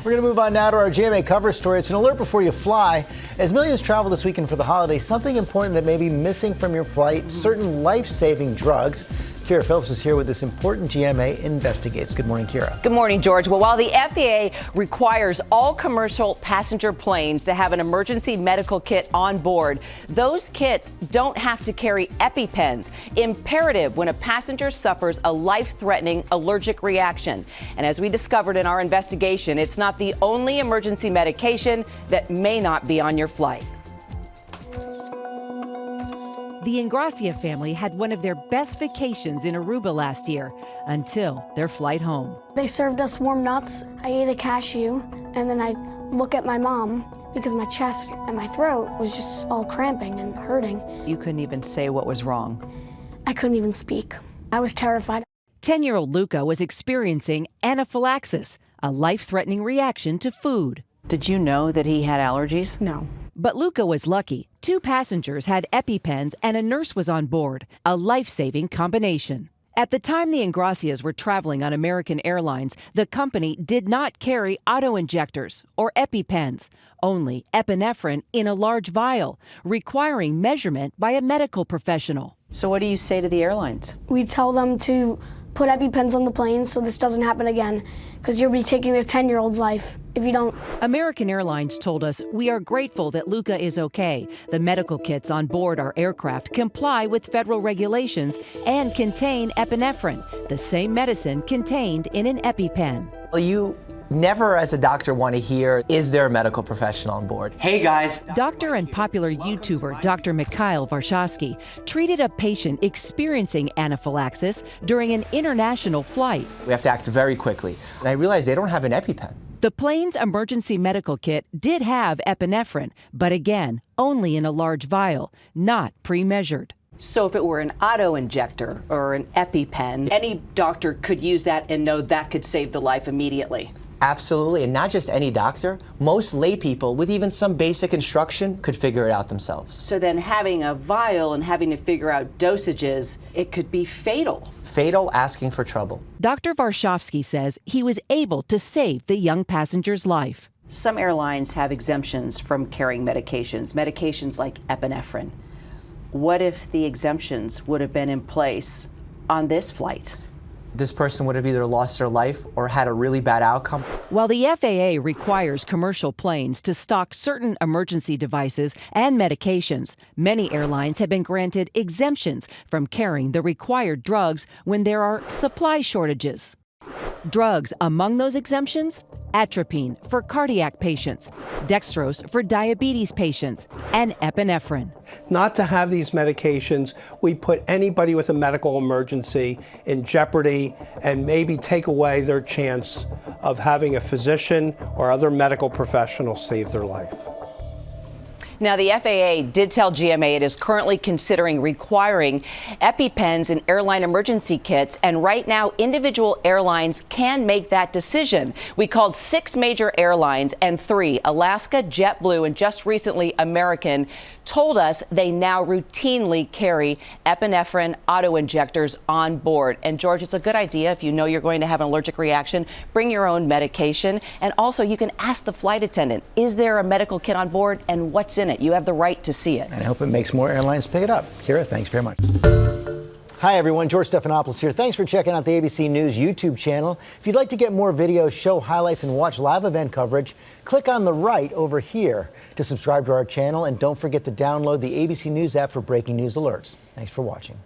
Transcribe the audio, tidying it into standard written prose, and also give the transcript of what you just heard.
We're going to move on now to our GMA cover story. It's an alert before you fly. As millions travel this weekend for the holidays, something important that may be missing from your flight, certain life-saving drugs. Kira Phillips is here with this important GMA Investigates. Good morning, Kira. Good morning, George. Well, while the FAA requires all commercial passenger planes to have an emergency medical kit on board, those kits don't have to carry EpiPens, imperative when a passenger suffers a life-threatening allergic reaction. And as we discovered in our investigation, it's not the only emergency medication that may not be on your flight. The Ingrassia family had one of their best vacations in Aruba last year until their flight home. They served us warm nuts. I ate a cashew, and then I look at my mom because my chest and my throat was just all cramping and hurting. You couldn't even say what was wrong. I couldn't even speak. I was terrified. 10-year-old Luca was experiencing anaphylaxis, a life-threatening reaction to food. Did you know that he had allergies? No. But Luca was lucky. 2 passengers had EpiPens and a nurse was on board, a life-saving combination. At the time the Ingrassias were traveling on American Airlines, the company did not carry auto-injectors or EpiPens, only epinephrine in a large vial, requiring measurement by a medical professional. So what do you say to the airlines? We tell them to put EpiPens on the plane so this doesn't happen again, because you'll be taking a 10-year-old's life if you don't. American Airlines told us, "We are grateful that Luca is okay. The medical kits on board our aircraft comply with federal regulations and contain epinephrine, the same medicine contained in an EpiPen." Well, you never as a doctor want to hear, is there a medical professional on board? Hey guys. Doctor and popular YouTuber Dr. Mikhail Varshavsky treated a patient experiencing anaphylaxis during an international flight. We have to act very quickly. And I realized they don't have an EpiPen. The plane's emergency medical kit did have epinephrine, but again, only in a large vial, not pre-measured. So if it were an auto-injector or an EpiPen, any doctor could use that and know that could save the life immediately. Absolutely, and not just any doctor. Most lay people with even some basic instruction could figure it out themselves. So then having a vial and having to figure out dosages, it could be fatal. Fatal, asking for trouble. Dr. Varshavsky says he was able to save the young passenger's life. Some airlines have exemptions from carrying medications like epinephrine. What if the exemptions would have been in place on this flight? This person would have either lost their life or had a really bad outcome. While the FAA requires commercial planes to stock certain emergency devices and medications, many airlines have been granted exemptions from carrying the required drugs when there are supply shortages. Drugs among those exemptions: atropine for cardiac patients, dextrose for diabetes patients, and epinephrine. Not to have these medications, we put anybody with a medical emergency in jeopardy and maybe take away their chance of having a physician or other medical professional save their life. Now, the FAA did tell GMA it is currently considering requiring EpiPens in airline emergency kits, and right now individual airlines can make that decision. We called 6 major airlines, and 3, Alaska, JetBlue, and just recently American, told us they now routinely carry epinephrine auto-injectors on board. And George, it's a good idea if you know you're going to have an allergic reaction, bring your own medication. And also you can ask the flight attendant, is there a medical kit on board and what's in it? You have the right to see it. And I hope it makes more airlines pick it up. Kira, thanks very much. Hi, everyone. George Stephanopoulos here. Thanks for checking out the ABC News YouTube channel. If you'd like to get more videos, show highlights, and watch live event coverage, click on the right over here to subscribe to our channel. And don't forget to download the ABC News app for breaking news alerts. Thanks for watching.